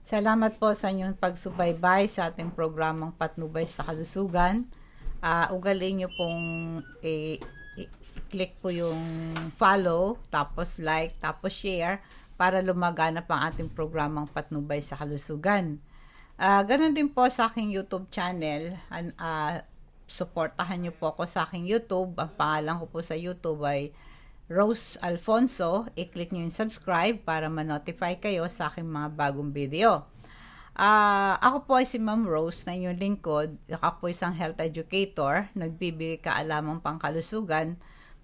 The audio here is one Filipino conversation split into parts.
Salamat po sa inyong pagsubaybay sa ating programang Patnubay sa Kalusugan. Ugaliin nyo pong i-click po yung follow, tapos like, tapos share para lumaganap ang ating programang Patnubay sa Kalusugan. Ganon din po sa aking YouTube channel. Suportahan nyo po ako sa aking YouTube. Ang pangalan ko po sa YouTube ay Rose Alfonso. I-click nyo yung subscribe para ma-notify kayo sa aking mga bagong video. Ako po ay si Ma'am Rose na inyong lingkod. Ako po isang health educator. Nagbibigay kaalamang pangkalusugan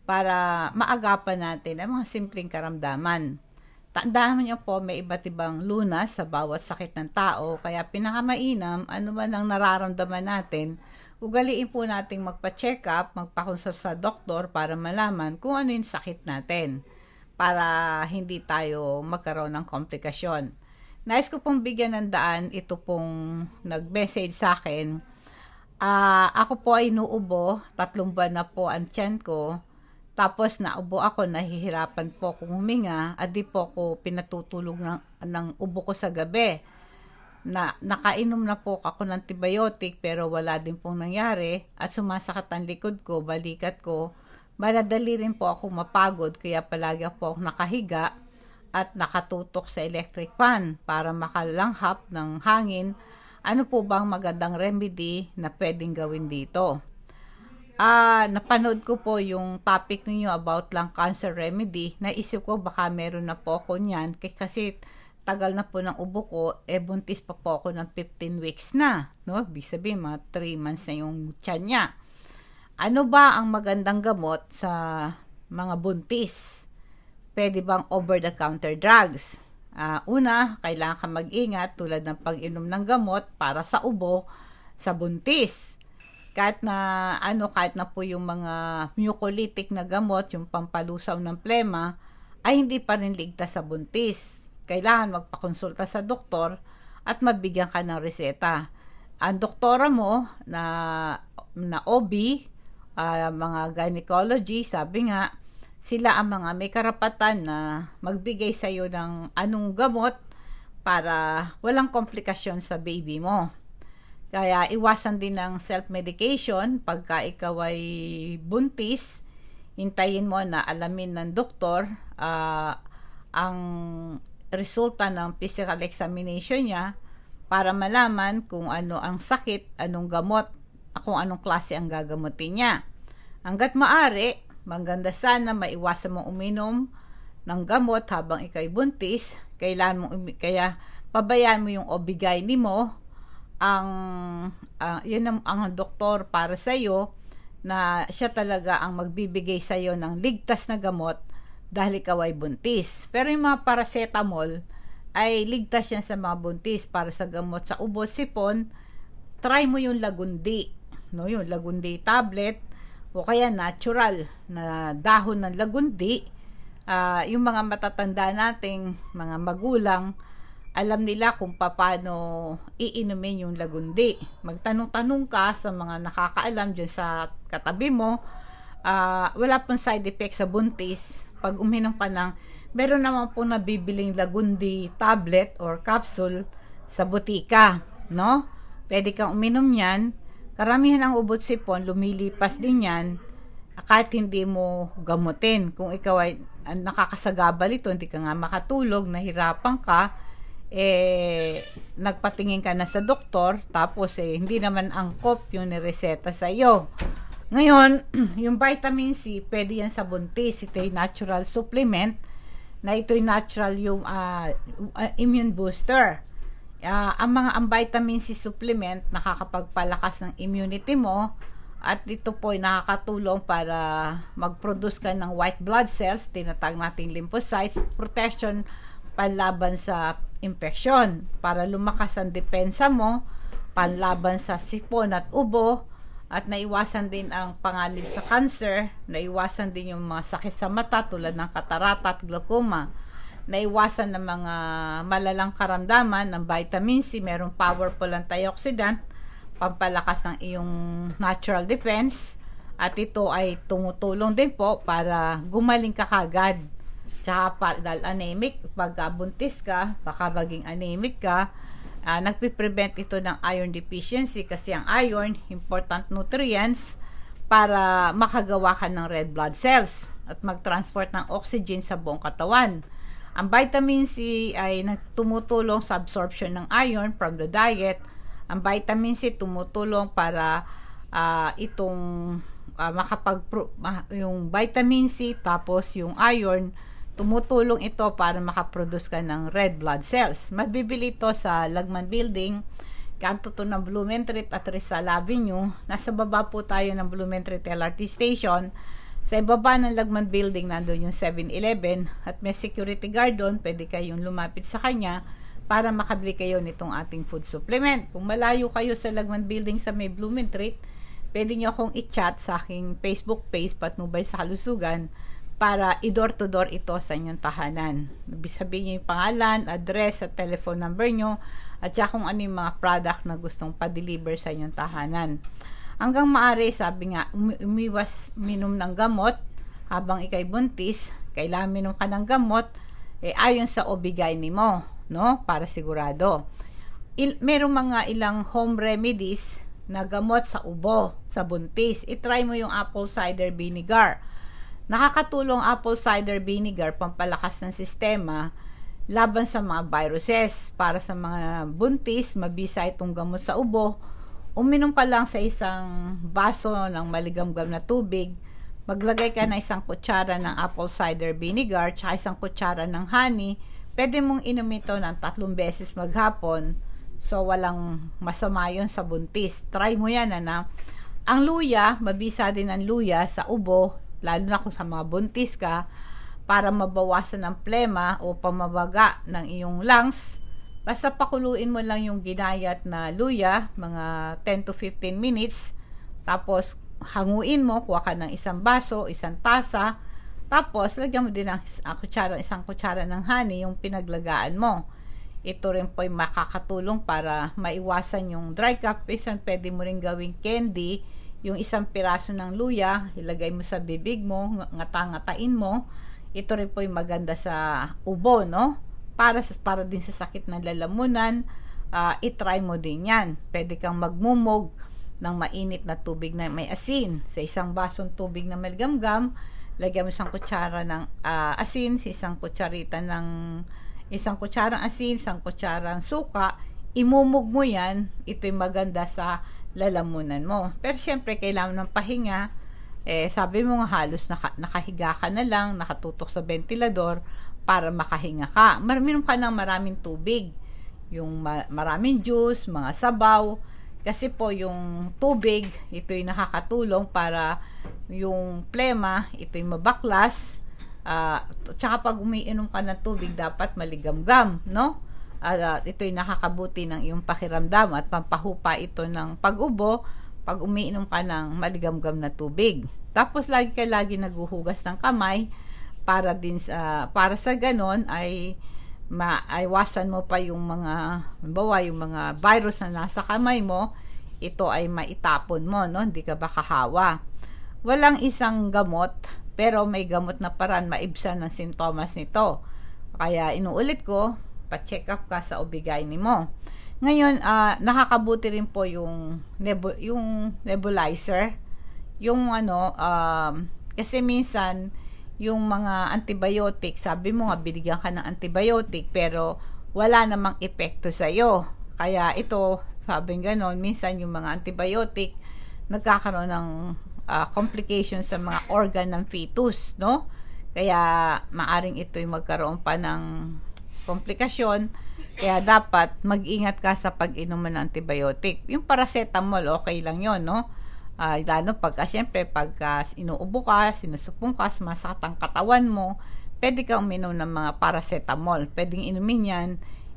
para maagapan natin ang mga simpleng karamdaman. Tandaan niyo po, may iba't ibang lunas sa bawat sakit ng tao. Kaya pinakamainam, ano man ang nararamdaman natin, ugaliin po nating magpa-check up, magpa-consult sa doktor para malaman kung ano yung sakit natin para hindi tayo magkaroon ng komplikasyon. Nais ko pong bigyan ng daan, ito pong nag-message sa akin. Ako po ay inuubo, 3 buwan na po ang tiyan ko. Tapos naubo ako, nahihirapan po akong huminga at di po ako pinatutulog ng ubo ko sa gabi. Nakainom na po ako ng antibiotic pero wala din pong nangyari at sumasakit ang likod ko, balikat ko. Maladali rin po ako mapagod kaya palagi po ako nakahiga at nakatutok sa electric fan para makalanghap ng hangin. Ano po bang magandang remedy na pwedeng gawin dito? Napanood ko po yung topic niyo about lung cancer remedy. Naisip ko baka meron na po ako niyan kasi tagal na po ng ubo ko, buntis pa po ako ng 15 weeks na, no? Ibig sabihin, mga 3 months na yung tiyan niya. Ano ba ang magandang gamot sa mga buntis? Pwede bang over-the-counter drugs? Una, kailangan ka mag-ingat tulad ng pag-inom ng gamot para sa ubo sa buntis. Kahit na po yung mga mucolytic na gamot, yung pampalusaw ng plema, ay hindi pa rin ligtas sa buntis. Kailangan magpakonsulta sa doktor at mabigyan ka ng reseta. Ang doktora mo na OB, mga gynecology, sabi nga, sila ang mga may karapatan na magbigay sa iyo ng anong gamot para walang komplikasyon sa baby mo. Kaya iwasan din ng self-medication pagka ikaw ay buntis. Hintayin mo na alamin ng doktor ang resulta ng physical examination niya para malaman kung ano ang sakit, anong gamot, kung anong klase ang gagamutin niya. Hanggat maaari, maganda sana maiwasan mong uminom ng gamot habang ikay buntis. Kaya pabayaan mo yung OB-GYN mo yun ang doktor para sa iyo na siya talaga ang magbibigay sa iyo ng ligtas na gamot dahil ikaw ay buntis. Pero yung mga paracetamol ay ligtas yan sa mga buntis para sa gamot sa ubo, sipon. Try mo yung lagundi, no? Yung lagundi tablet o kaya natural na dahon ng lagundi. Yung mga matatanda nating mga magulang, alam nila kung paano iinumin yung lagundi. Magtanong-tanong ka sa mga nakakaalam dyan sa katabi mo. Wala pong side effect sa buntis. Pag uminom ka meron naman po nabibiling lagundi tablet or capsule sa butika, no? Pwede kang uminom yan. Karamihan ng ubot sipon, lumilipas din yan kahit hindi mo gamutin. Kung ikaw ay nakakasagabal ito, hindi ka nga makatulog, nahirapan ka, nagpatingin ka na sa doktor, tapos hindi naman angkop yung nireseta sa iyo. Ngayon, yung vitamin C, pwede yan sa buntis. Ito yung natural supplement na ito yung natural yung immune booster. Ang vitamin C supplement nakakapagpalakas ng immunity mo at ito po ay nakakatulong para mag-produce ka ng white blood cells, tinatag natin lymphocytes, protection panlaban sa infeksyon, para lumakas ang depensa mo, panlaban sa sipon at ubo, at naiwasan din ang panganib sa cancer, naiwasan din yung mga sakit sa mata tulad ng katarata at glaucoma, naiwasan ng mga malalang karamdaman ng vitamin C, merong powerful antioxidant, pampalakas ng iyong natural defense, at ito ay tumutulong din po para gumaling ka kagad Tsaka dahil anemic, pag buntis ka, baka maging anemic ka, nagpiprevent ito ng iron deficiency kasi ang iron, important nutrients para makagawa ka ng red blood cells at mag-transport ng oxygen sa buong katawan. Ang vitamin C ay tumutulong sa absorption ng iron from the diet. Ang vitamin C tumutulong para yung vitamin C tapos yung iron, tumutulong ito para makaproduce ka ng red blood cells. Mabibili ito sa Lagman Building, kanto to ng Blumentritt at Rizal Avenue. Nasa baba po tayo ng Blumentritt LRT Station. Sa ibaba ng Lagman Building, nandun yung 7-Eleven at may security guard doon. Pwede kayong lumapit sa kanya para makabili kayo nitong ating food supplement. Kung malayo kayo sa Lagman Building sa may Blumentritt, pwede nyo akong i-chat sa aking Facebook page, Patnubay sa Kalusugan, para i-door to door ito sa inyong tahanan. Sabihin nyo yung pangalan, address at telephone number nyo at saka kung ano yung mga product na gustong pa-deliver sa inyong tahanan. Hanggang maaari, sabi nga, umiwas minom ng gamot habang ikay buntis. Kailangan minom ka ng gamot ayon sa OB-GYN mo, no? Para sigurado. Merong mga ilang home remedies na gamot sa ubo, sa buntis. I-try mo yung apple cider vinegar. Nakakatulong apple cider vinegar pampalakas ng sistema laban sa mga viruses. Para sa mga buntis, mabisa itong gamot sa ubo. Uminom ka lang sa isang baso ng maligamgam na tubig. Maglagay ka na isang kutsara ng apple cider vinegar tsaka isang kutsara ng honey. Pwede mong inom ito ng 3 beses maghapon. So, walang masama yun sa buntis. Try mo yan, Ang luya, mabisa din ang luya sa ubo, lalo na kung sa mga buntis ka, para mabawasan ng plema o pamabaga ng iyong lungs. Basta pakuluin mo lang yung ginayat na luya, mga 10 to 15 minutes. Tapos, hanguin mo, kuha ka ng isang baso, isang tasa. Tapos, lagyan mo din ng isang kutsara ng honey, yung pinaglagaan mo. Ito rin po ay makakatulong para maiwasan yung dry cough. Minsan, pwede mo rin gawing candy. Yung isang piraso ng luya, ilagay mo sa bibig mo, ngata-ngatain mo. Ito rin po ay maganda sa ubo, no? Para din sa sakit ng lalamunan, i-try mo din yan. Pwede kang magmumog ng mainit na tubig na may asin. Sa isang basong tubig na maligamgam, lagyan mo isang kutsara ng asin, isang kutsarang asin, isang kutsarang suka, imumog mo yan. Ito'y maganda sa lalamunan mo. Pero syempre, kailangan ng pahinga. Sabi mo nga halos nakahiga ka na lang, nakatutok sa ventilador, para makahinga ka. Minom ka ng maraming tubig, yung maraming juice, mga sabaw, kasi po yung tubig, ito'y nakakatulong para yung plema, ito'y mabaklas. Tsaka pag umiinom ka ng tubig, dapat maligamgam, no? Ito'y nakakabuti ng iyong pakiramdam at pampahupa ito ng pag-ubo pag umiinom ka ng maligamgam na tubig. Tapos lagi naghuhugas ng kamay, para sa ganon ay maiwasan mo pa yung mga virus na nasa kamay mo, ito ay maitapon mo, no? Hindi ka ba kahawa. Walang isang gamot, pero may gamot na paraan maibsan ng sintomas nito. Kaya inuulit ko, pa-check up ka sa OB-GYN mo. Ngayon, nakakabuti rin po yung nebulizer. Kasi minsan yung mga antibiotic, sabi mo nga binigyan ka ng antibiotic pero wala namang epekto sa iyo. Kaya ito, sabi ganon, minsan yung mga antibiotic nagkakaroon ng complications sa mga organ ng fetus, no? Kaya maaring ito'y magkaroon pa ng komplikasyon. Kaya dapat mag-ingat ka sa pag-inom ng antibiotic. Yung paracetamol, okay lang yon, no? Lalo syempre pagka inuubo ka, sinusupong ka, sumasakit ang katawan mo, pwede ka uminom ng mga paracetamol. Pwedeng inumin yan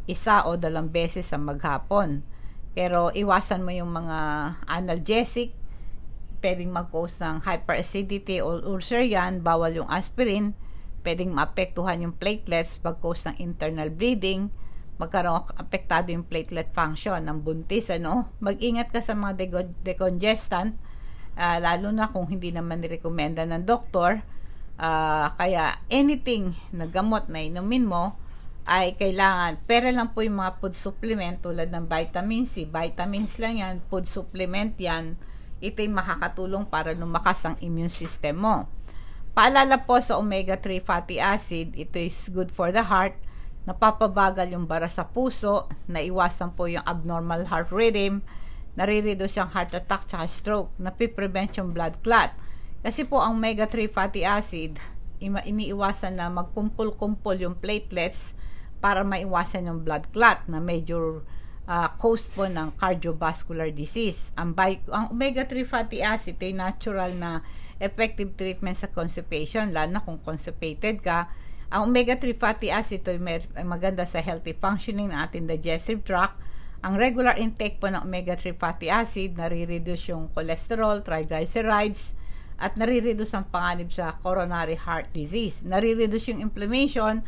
1 o 2 beses sa maghapon. Pero iwasan mo yung mga analgesic, pwedeng mag-cause ng hyperacidity o ulcer yan. Bawal yung aspirin, pwedeng maapektuhan yung platelets, mag-cause ng internal bleeding, magkaroon apektado yung platelet function ng buntis, ano? Mag-ingat ka sa mga decongestant, lalo na kung hindi naman nirekomenda ng doktor. Kaya anything na gamot na inumin mo ay kailangan, pera lang po yung mga food supplement tulad ng vitamin C, vitamins lang yan, food supplement yan, ito'y makakatulong para lumakas ang immune system mo. Paalala po sa omega-3 fatty acid, ito is good for the heart, napapabagal yung bara sa puso, naiwasan po yung abnormal heart rhythm, nare-reduce yung heart attack at stroke, napiprevent yung blood clot. Kasi po ang omega-3 fatty acid, iniiwasan na magkumpul-kumpul yung platelets para maiwasan yung blood clot na major cause po ng cardiovascular disease. Ang omega-3 fatty acid ay natural na effective treatment sa constipation, lalo na kung constipated ka. Ang omega-3 fatty acid ay maganda sa healthy functioning ng ating digestive tract. Ang regular intake po ng omega-3 fatty acid, nare-reduce yung cholesterol, triglycerides, at nare-reduce ang panganib sa coronary heart disease. Nare-reduce yung inflammation,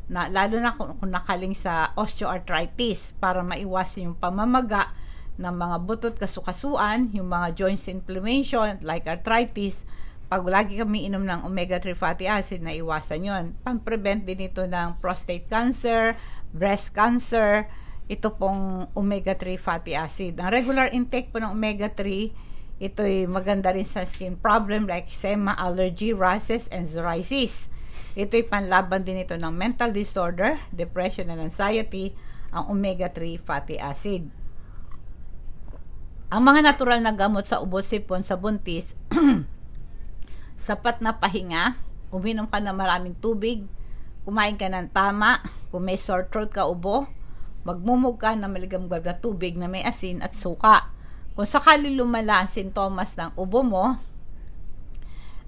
lalo na kung nakaling sa osteoarthritis, para maiwasan yung pamamaga ng mga butot, kasukasuan, yung mga joints inflammation like arthritis. Pag lagi kami inom ng omega-3 fatty acid, na iwasan yon. Pang-prevent din ito ng prostate cancer, breast cancer, ito pong omega-3 fatty acid. Ang regular intake po ng omega-3, ito'y maganda rin sa skin problem like eczema, allergy, rashes, and psoriasis. Ito'y panlaban din ito ng mental disorder, depression and anxiety, ang omega-3 fatty acid. Ang mga natural na gamot sa ubo, sipon, sa buntis, sapat na pahinga, uminom ka ng maraming tubig, kumain ka ng tama, kung may sore throat ka, ubo, magmumog ka ng maligamgam na tubig na may asin at suka. Kung sakali lumala ang sintomas ng ubo mo,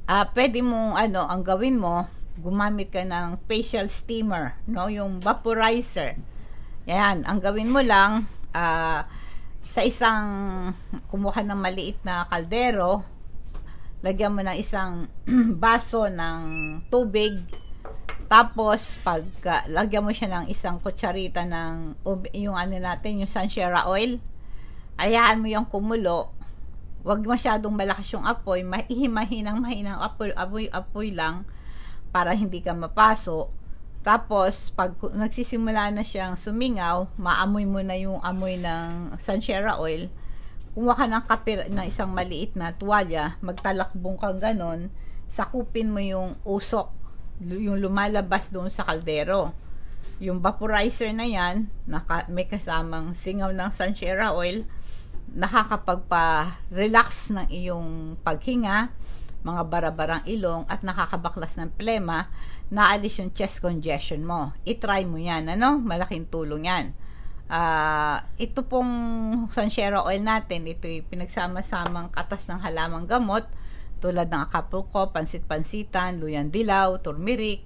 pwede mong ang gawin mo, gumamit ka ng facial steamer, no, yung vaporizer. Yan, ang gawin mo lang, sa isang, kumuha ng maliit na kaldero, lagyan mo ng isang baso ng tubig, tapos pag lagyan mo siya ng isang kutsarita ng yung yung sunshera oil, hayaan mo yung kumulo, wag masyadong malakas yung apoy, mahinang apoy lang, para hindi ka mapaso. Tapos pag nagsisimula na siyang sumingaw, maamoy mo na yung amoy ng sunshera oil, kumuha ka ng isang maliit na tuwalya, magtalakbong kang ganon, sakupin mo yung usok, yung lumalabas doon sa kaldero. Yung vaporizer na yan, may kasamang singaw ng sunshera oil, nakakapagpa-relax ng iyong paghinga, mga barabarang ilong, at nakakabaklas ng plema, naalis yung chest congestion mo. I-try mo yan, malaking tulong yan. Ito pong sunshera oil natin, ito'y pinagsama-samang katas ng halamang gamot, tulad ng acapulco, pansit-pansitan, luyang dilaw, turmeric,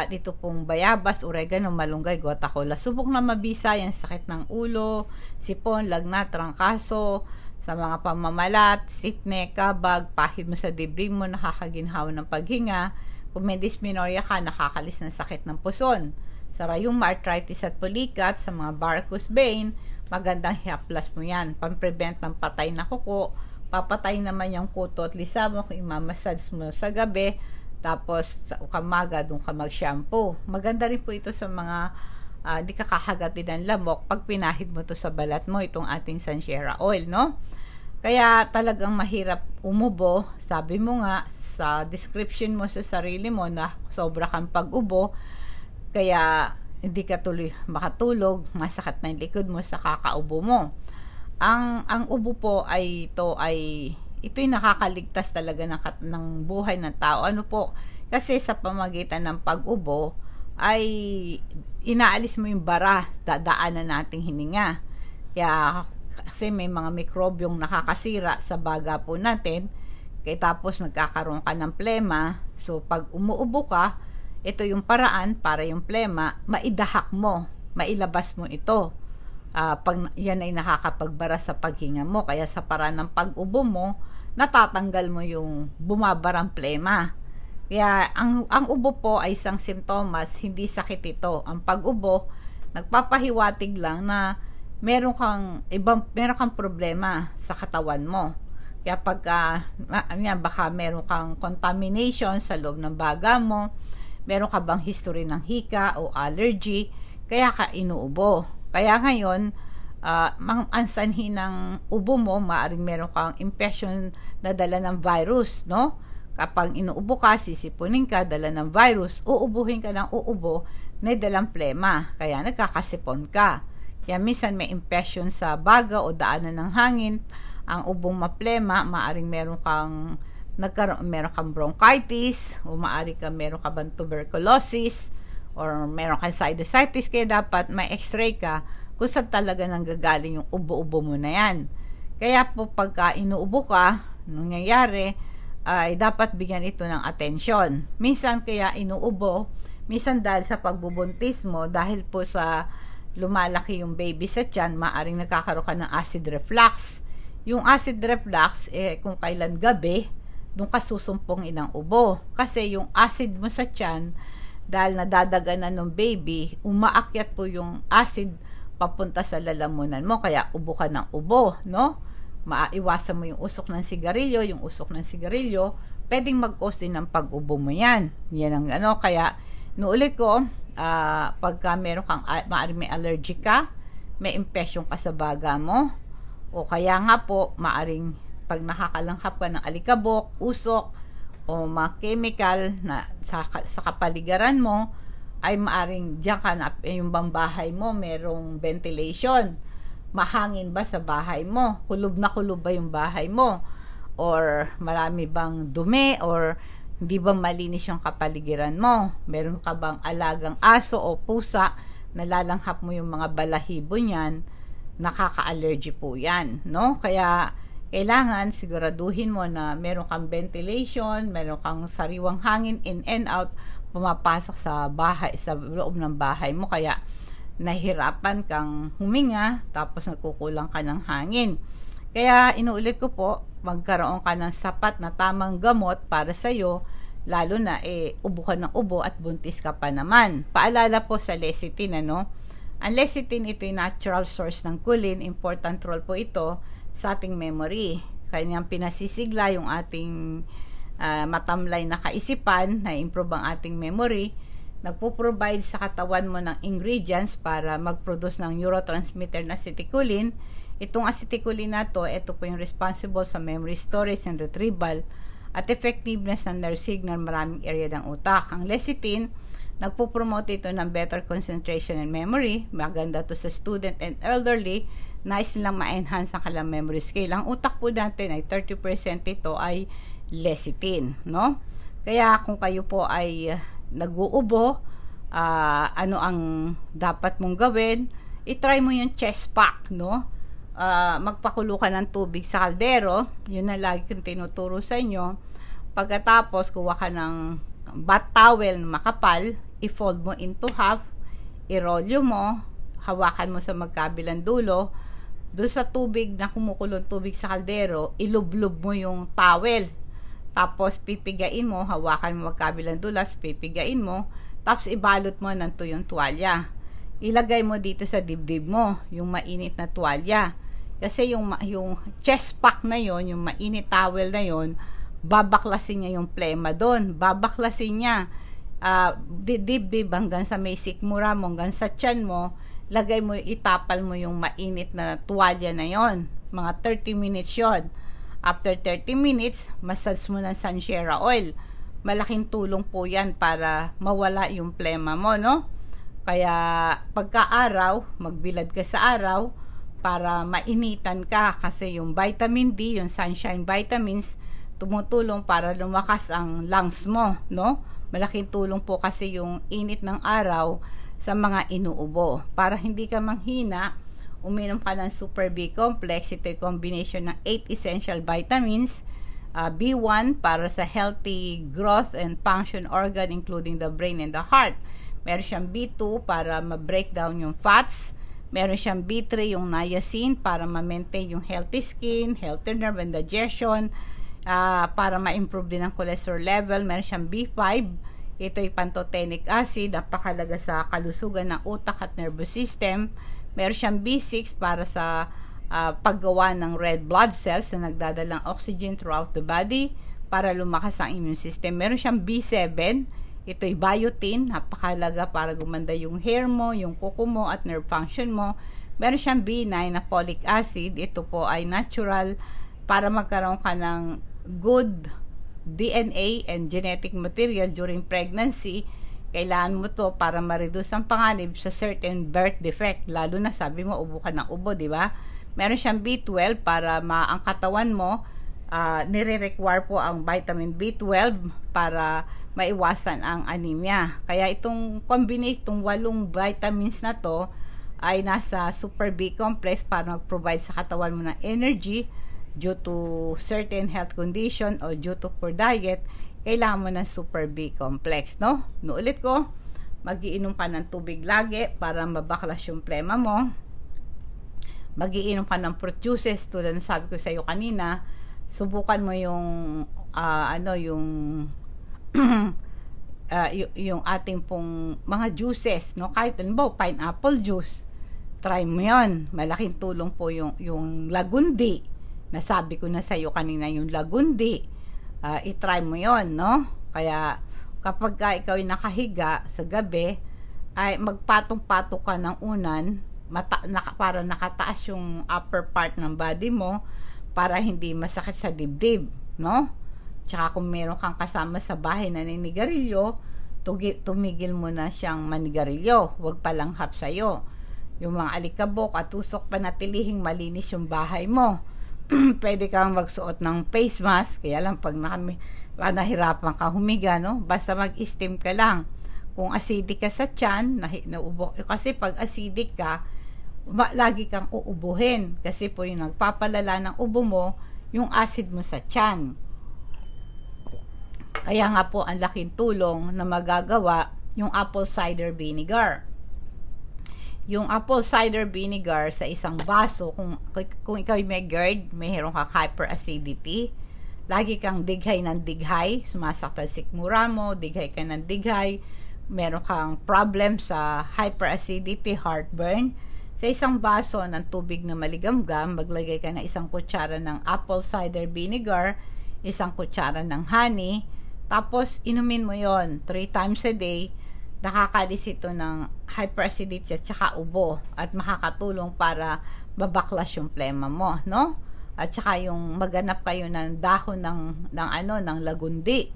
dito pong bayabas, oregano, malunggay, gota cola. Subok na mabisa yung sakit ng ulo, sipon, lagnat, trangkaso, sa mga pamamalat, sickness, kabag, pahid mo sa dibdib mo, nakakaginhawa ng paghinga. Kung may dysmenorrhea ka, nakakalis ng sakit ng puson. Sa rheuma, arthritis at pulikat, sa mga varicose vein, magandang haplas mo yan. Pang-prevent ng patay na kuko, papatay naman yung kuto at lisa mo, kung imamassage mo sa gabi, tapos sa ukamaga, doon ka mag-shampoo. Maganda rin po ito sa mga di ka kakagatin ng lamok pag pinahid mo to sa balat mo, itong ating sunshera oil, no? Kaya talagang mahirap umubo. Sabi mo nga sa description mo sa sarili mo na sobra kang pag-ubo, kaya hindi ka tuloy makatulog, masakit na yung likod mo sa kakaubo mo. Ang ubo po ito'y nakakaligtas talaga ng buhay ng tao. Ano po? Kasi sa pamagitan ng pag-ubo ay inaalis mo yung bara, dadaanan nating hininga. Kaya kasi may mga mikrobyong nakakasira sa baga po natin, kaya tapos nagkakaroon ka ng plema. So pag umuubo ka, ito yung paraan para yung plema maidahak mo, mailabas mo ito. Pag yan ay nakakapagbara sa paghinga mo, kaya sa paraan ng pag-ubo mo, natatanggal mo yung bumabarang plema. Kaya ang ubo po ay isang simptomas, hindi sakit ito. Ang pag-ubo, nagpapahiwatig lang na meron kang problema sa katawan mo. Kaya pagka, baka meron kang contamination sa loob ng baga mo, meron ka bang history ng hika o allergy, kaya ka inuubo. Kaya ngayon, ang sanhi ng ubo mo, maaring meron kang infection na dala ng virus, no? Kapag inuubo ka, sisipunin ka, dala ng virus, uubuhin ka ng uubo na dalang plema, kaya nagkakasipon ka. Kaya minsan may infection sa baga o daanan ng hangin, ang ubong maplema, maaring meron kang bronchitis, o maaring meron ka bang tuberculosis, or meron kang sinusitis, kaya dapat may x-ray ka kung saan talaga nanggagaling yung ubo-ubo mo na yan. Kaya po pagka inuubo ka, nangyayari, ay dapat bigyan ito ng atensyon. Minsan kaya inuubo, minsan dahil sa pagbubuntis mo, dahil po sa lumalaki yung baby sa tiyan, maaring nagkakaroon ka ng acid reflux. Yung acid reflux, kung kailan gabi, doon ka susumpong inang ubo. Kasi yung acid mo sa tiyan, dahil nadadaganan ng baby, umaakyat po yung acid papunta sa lalamunan mo, kaya ubo ka ng ubo, no? Maiwasan mo yung usok ng sigarilyo, pwedeng mag-cause din ng pag-ubo mo yan. Yan ang kaya nuulit ko, pagka meron kang, maaring may allergy ka, may infection ka sa baga mo, o kaya nga po, maaring pag nakakalanghap ka ng alikabok, usok, o mga chemical na sa kapaligiran mo, ay maaring diyan ka na, yung bang bahay mo, merong ventilation, mahangin ba sa bahay mo, kulob na kulob ba yung bahay mo, or marami bang dumi, or hindi ba malinis yung kapaligiran mo, meron ka bang alagang aso o pusa, nalalanghap mo yung mga balahibo niyan, nakaka-allergy po yan, no? Kaya kailangan siguraduhin mo na meron kang ventilation, meron kang sariwang hangin in and out, pumapasok sa bahay, sa loob ng bahay mo, kaya nahirapan kang huminga, tapos nagkukulang ka ng hangin. Kaya inuulit ko po, magkaroon ka ng sapat na tamang gamot para sa'yo, lalo na ubo ka ng ubo at buntis ka pa naman. Paalala po sa lecithin, ang lecithin, ito yung natural source ng choline. Important role po ito sa ating memory. Kanyang pinasisigla yung ating matamlay na kaisipan, na improve ang ating memory. Nagpo-provide sa katawan mo ng ingredients para mag-produce ng neurotransmitter na acetylcholine. Itong acetylcholine na to, ito po yung responsible sa memory storage and retrieval at effectiveness ng nerve signal maraming area ng utak. Ang lecithin, nagpo-promote ito ng better concentration and memory. Maganda to sa student and elderly. Nice nilang ma-enhance ang kanilang memory skill. Ang utak po natin ay 30% ito ay lecithin, no? Kaya kung kayo po ay nag-uubo, ano ang dapat mong gawin? I-try mo yung chest pack, no? Magpakulo ka ng tubig sa kaldero. Yun na lagi kong tinuturo sa inyo. Pagkatapos, kuha ka ng bath towel na makapal, i-fold mo into half, i-rolyo mo, hawakan mo sa magkabilang dulo, doon sa tubig na kumukulong tubig sa kaldero, ilublob mo yung towel, tapos pipigain mo, hawakan mo magkabilang dulo, pipigain mo, tapos ibalot mo ng tuyong tuwalya, ilagay mo dito sa dibdib mo yung mainit na tuwalya, kasi yung chest pack na yon, yung mainit towel na yon, babaklasin niya yung plema doon, babaklasin niya dibdib hanggang sa may sikmura mo, hanggang sa tiyan mo, lagay mo, itapal mo yung mainit na tuwalya na yon, mga 30 minutes yon. After 30 minutes, massage mo ng Sanshera oil. Malaking tulong po yan para mawala yung plema mo, no? Kaya pagka-araw, magbilad ka sa araw para mainitan ka, kasi yung vitamin D, yung sunshine vitamins, tumutulong para lumakas ang lungs mo, no? Malaking tulong po kasi yung init ng araw sa mga inuubo. Para hindi ka manghina, uminom ka ng Super B Complex. Ito yung combination ng 8 essential vitamins. B1 para sa healthy growth and function organ including the brain and the heart. Meron siyang B2 para ma-break down yung fats. Meron siyang B3 yung niacin para ma-maintain yung healthy skin, healthy nerve and digestion. Para ma-improve din ang cholesterol level. Meron siyang B5. Ito ay pantothenic acid, napakalaga sa kalusugan ng utak at nervous system. Meron siyang B6 para sa paggawa ng red blood cells na nagdadalang oxygen throughout the body para lumakas ang immune system. Meron siyang B7, ito'y biotin, napakalaga para gumanda yung hair mo, yung kuko mo at nerve function mo. Meron siyang B9 na folic acid, ito po ay natural para magkaroon ka ng good DNA and genetic material during pregnancy. Kailangan mo to para ma-reduce ang panganib sa certain birth defect, lalo na sabi mo ubo ka ng ubo, di ba? Meron siyang B12 para ang katawan mo nire-require po ang vitamin B12 para maiwasan ang anemia. Kaya itong combination, itong 8 vitamins na to ay nasa Super B complex para mag-provide sa katawan mo ng energy due to certain health condition o due to poor diet. Kailangan mo ng Super B complex, no? Nuulit ko, magiinom ka ng tubig lagi para mabaklas yung plema mo. Magiinom ka ng fruit juices tulad ng sabi ko sa iyo kanina. Subukan mo yung yung ating pong mga juices, no? Kahit halimbawa pineapple juice, try mo yon. Malaking tulong po yung lagundi. Nasabi ko na sa iyo kanina yung lagundi. I-try mo yon, no? Kaya kapag ikaw ay nakahiga sa gabi, ay magpatong-pato ka ng unan para nakataas yung upper part ng body mo para hindi masakit sa dibdib, no? Tsaka kung meron kang kasama sa bahay na naninigarilyo, tumigil mo na siyang manigarilyo. Huwag palanghap sa'yo. Yung mga alikabok at usok, panatilihing malinis yung bahay mo. Pwede kang magsuot ng face mask, kaya lang pag nahirapan ka humiga, no? Basta mag-steam ka lang. Kung acidic ka sa tiyan, naubo, kasi pag acidic ka, lagi kang uubuhin kasi po yung nagpapalala ng ubo mo yung acid mo sa tiyan. Kaya nga po ang laking tulong na magagawa yung apple cider vinegar. Yung apple cider vinegar sa isang baso, kung ikaw may GERD, mayroon kang hyperacidity, lagi kang dighay ng dighay, sumasaktal sikmura mo, dighay ka ng dighay, meron kang problem sa hyperacidity, heartburn, sa isang baso ng tubig na maligamgam, maglagay ka ng 1 kutsara ng apple cider vinegar, 1 kutsara ng honey, tapos inumin mo yon 3 times a day. Nakakalis ito ng hyperacidity at saka ubo at makakatulong para babaklas yung plema mo, no? At saka yung maganap kayo ng dahon ng lagundi.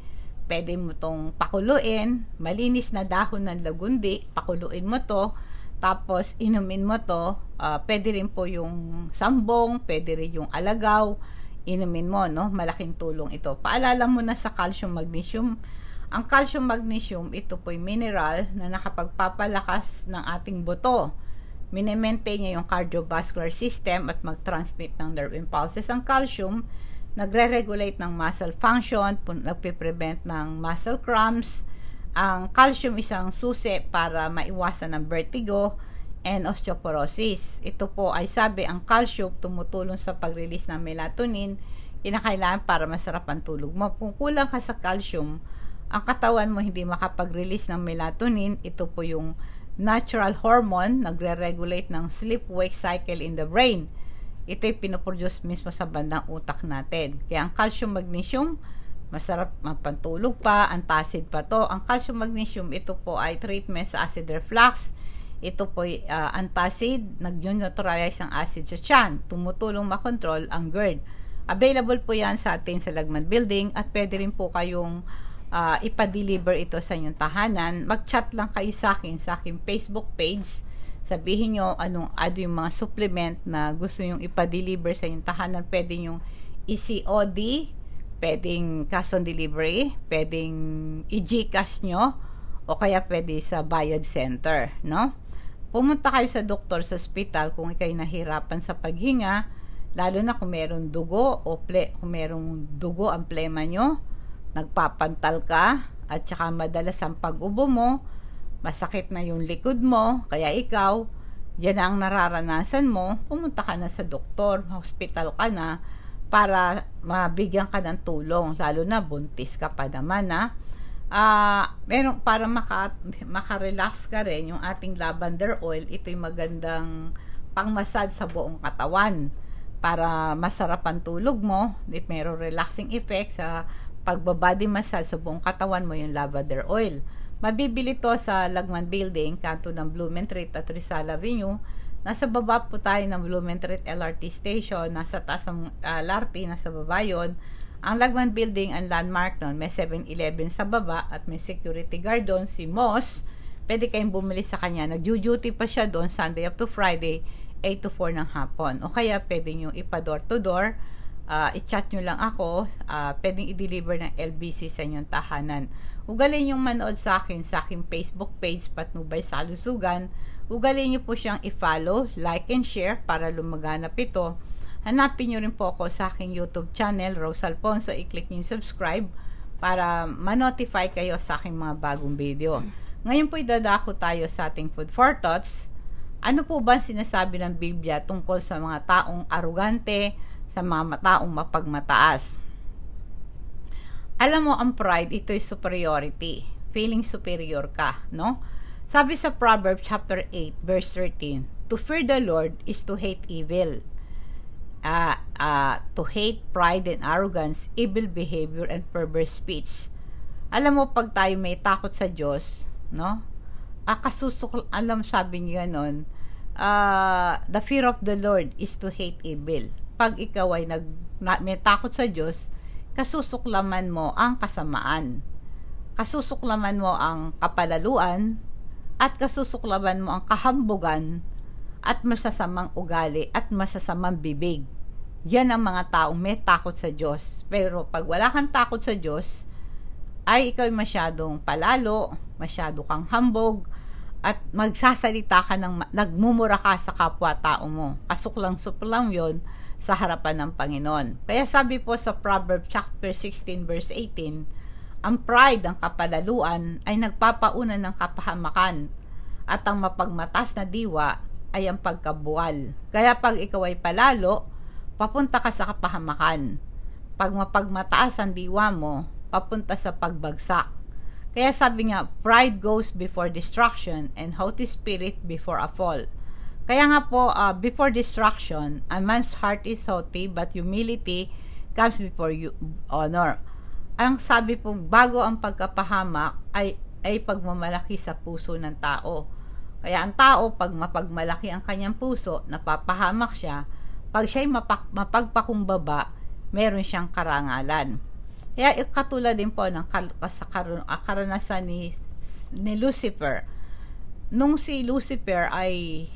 Pwede mo tong pakuluin, malinis na dahon ng lagundi, pakuluin mo to, tapos inumin mo to. Pwede rin po yung sambong, pwede rin yung alagaw, inumin mo, no? Malaking tulong ito. Paalala mo na sa calcium magnesium. Ang calcium magnesium, ito po'y mineral na nakapagpapalakas ng ating buto. Mini-maintain niya yung cardiovascular system at mag-transmit ng nerve impulses. Ang calcium, nagre-regulate ng muscle function, nagpe-prevent ng muscle cramps. Ang calcium isang susi para maiwasan ng vertigo and osteoporosis. Ito po ay sabi, ang calcium tumutulong sa pag-release ng melatonin, kinakailangan para masarap ang tulog mo. Kung kulang ka sa calcium, ang katawan mo hindi makapag-release ng melatonin. Ito po yung natural hormone, nagre-regulate ng sleep-wake cycle in the brain. Ito'y pinoproduce mismo sa bandang utak natin. Kaya ang calcium magnesium, masarap mapantulog pa, antacid pa to. Ang calcium magnesium, ito po ay treatment sa acid reflux. Ito po ay antacid, nag-neutralize ang acid sa tiyan, tumutulong makontrol ang GERD. Available po yan sa atin sa Lagman Building at pwede rin po kayong ipa-deliver ito sa inyong tahanan. Mag-chat lang kayo sa aking Facebook page. Sabihin nyo ano yung mga supplement na gusto nyong ipa-deliver sa inyong tahanan. Pwede yung ECOD, pwedeng cash on delivery, pwedeng i-GCash nyo, o kaya pwede sa bayad center, no? Pumunta kayo sa doktor sa ospital kung ikaw'y nahirapan sa paghinga, lalo na kung merong dugo kung merong dugo ang plema nyo, nagpapantal ka, at saka madalas ang pag-ubo mo, masakit na yung likod mo, kaya ikaw, yan ang nararanasan mo, pumunta ka na sa doktor, hospital ka na, para mabigyan ka ng tulong, lalo na buntis ka pa naman, meron para maka-relax ka rin, yung ating lavender oil, ito'y magandang pang-massage sa buong katawan para masarap ang tulog mo. Mayroong relaxing effect sa pagbabody massage sa buong katawan mo yung lavender oil. Mabibili to sa Lagman Building, kanto ng Blumentritt at Rizal Avenue. Nasa baba po tayo ng Blumentritt LRT Station, nasa taas ng LRT, nasa baba yun. Ang Lagman Building, ang landmark nun, may 7-Eleven sa baba at may security guard doon, si Moss. Pwede kayong bumili sa kanya. Nag-duty pa siya doon Sunday up to Friday, 8 to 4 ng hapon. O kaya pwede nyo ipa-door to door. I-chat nyo lang ako. Pwedeng i-deliver ng LBC sa inyong tahanan. Ugalin yung manood sa akin sa aking Facebook page, Patnubay sa Kalusugan. Ugalin nyo po siyang i-follow, like and share para lumaganap ito. Hanapin nyo rin po ako sa aking YouTube channel, Rose Alfonso. I-click nyo yung subscribe para ma-notify kayo sa aking mga bagong video. Ngayon po idadako tayo sa ating food for thoughts. Ano po ba sinasabi ng Biblia tungkol sa mga taong arugante, sa mga taong mapagmataas? Alam mo, ang pride, ito is superiority. Feeling superior ka, no? Sabi sa Proverbs chapter 8, verse 13, to fear the Lord is to hate evil. To hate pride and arrogance, evil behavior, and perverse speech. Alam mo, pag tayo may takot sa Diyos, no? Alam, sabi niya nun, the fear of the Lord is to hate evil. Pag ikaw ay may takot sa Diyos, kasusuklaman mo ang kasamaan. Kasusuklaman mo ang kapalaluan, at kasusuklaman mo ang kahambugan, at masasamang ugali, at masasamang bibig. Yan ang mga taong may takot sa Diyos. Pero pag wala kang takot sa Diyos, ay ikaw masyadong palalo, masyado kang hambog, at magsasalita ka nagmumura ka sa kapwa-tao mo. Kasuklang-suklang yon sa harapan ng Panginoon. Kaya sabi po sa Proverbs chapter 16 verse 18, ang pride, ang kapalaluan, ay nagpapauna ng kapahamakan, at ang mapagmatas na diwa ay ang pagkabuwal. Kaya pag ikaw ay palalo, papunta ka sa kapahamakan. Pag mapagmataas ang diwa mo, papunta sa pagbagsak. Kaya sabi nga, pride goes before destruction and haughty spirit before a fall. Kaya nga po, before destruction, a man's heart is haughty, but humility comes before honor. Ang sabi po, bago ang pagkapahamak ay pagmamalaki sa puso ng tao. Kaya ang tao, pag mapagmalaki ang kanyang puso, napapahamak siya. Pag siya'y mapagpakumbaba, meron siyang karangalan. Kaya katulad din po ng karanasan ni Lucifer. Nung si Lucifer ay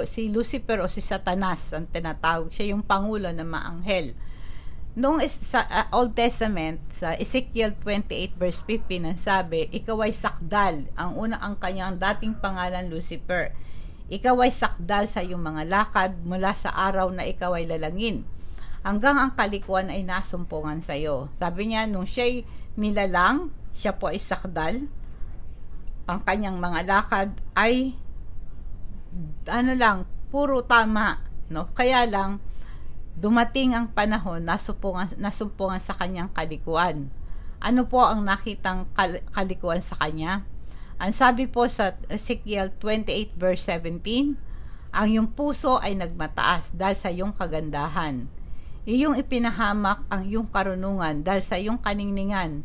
si Lucifer o si Satanas ang tinatawag, siya yung pangulo ng mga anghel. Noong sa Old Testament, sa Ezekiel 28 verse 15, ang sabi, ikaw ay sakdal. Ang kanyang dating pangalan Lucifer. Ikaw ay sakdal sa iyong mga lakad mula sa araw na ikaw ay lalangin, hanggang ang kalikuan ay nasumpungan sa iyo. Sabi niya, nung siya'y nilalang, siya po ay sakdal. Ang kanyang mga lakad ay puro tama, no? Kaya lang dumating ang panahon, nasumpungan sa kanyang kalikuan. Ano po ang nakitang kalikuan sa kanya? Ang sabi po sa Ezekiel 28 verse 17, ang iyong puso ay nagmataas dahil sa iyong kagandahan. Iyong ipinahamak ang iyong karunungan dahil sa iyong kaningningan,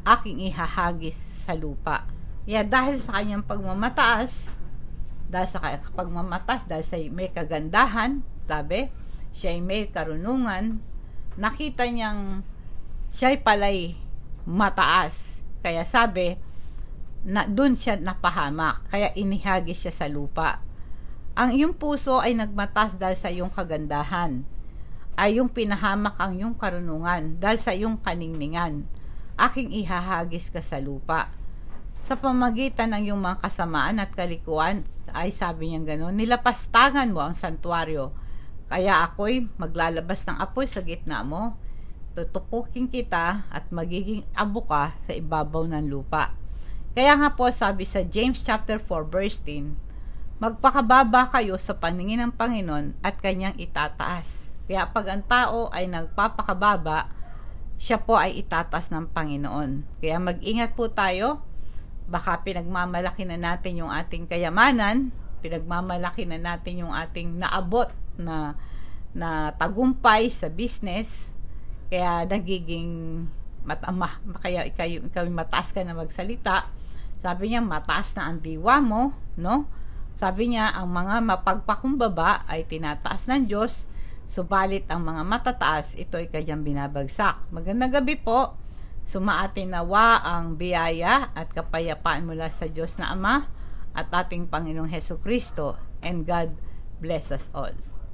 aking ihahagis sa lupa. Dahil sa kanyang pagmamataas, dahil sa may kagandahan, sabi, siya ay may karunungan, nakita niyang siya ay pala'y mataas. Kaya sabi, doon siya napahamak, kaya inihagis siya sa lupa. Ang iyong puso ay nagmataas dahil sa iyong kagandahan, ay yung pinahamak ang iyong karunungan dahil sa iyong kaningningan, aking ihahagis ka sa lupa. Sa pamagitan ng iyong mga kasamaan at kalikuan, ay sabi niya gano'n, nilapastangan mo ang santuaryo, kaya ako'y maglalabas ng apoy sa gitna mo, tutupukin kita at magiging abo ka sa ibabaw ng lupa. Kaya nga po sabi sa James chapter 4 verse 10, magpakababa kayo sa paningin ng Panginoon at kanyang itataas. Kaya pag ang tao ay nagpapakababa, siya po ay itataas ng Panginoon. Kaya mag-ingat po tayo, baka pinagmamalaki na natin yung ating kayamanan, pinagmamalaki na natin yung ating naabot na tagumpay sa business, kaya nagiging kaya ikaw mataas ka na magsalita. Sabi niya, mataas na ang diwa mo, no? Sabi niya, ang mga mapagpakumbaba ay tinataas ng Diyos, subalit ang mga matataas, ito ay kanyang binabagsak. Magandang gabi po. Sumaatin nawa ang biyaya at kapayapaan mula sa Diyos na Ama at ating Panginoong Hesukristo, and God bless us all.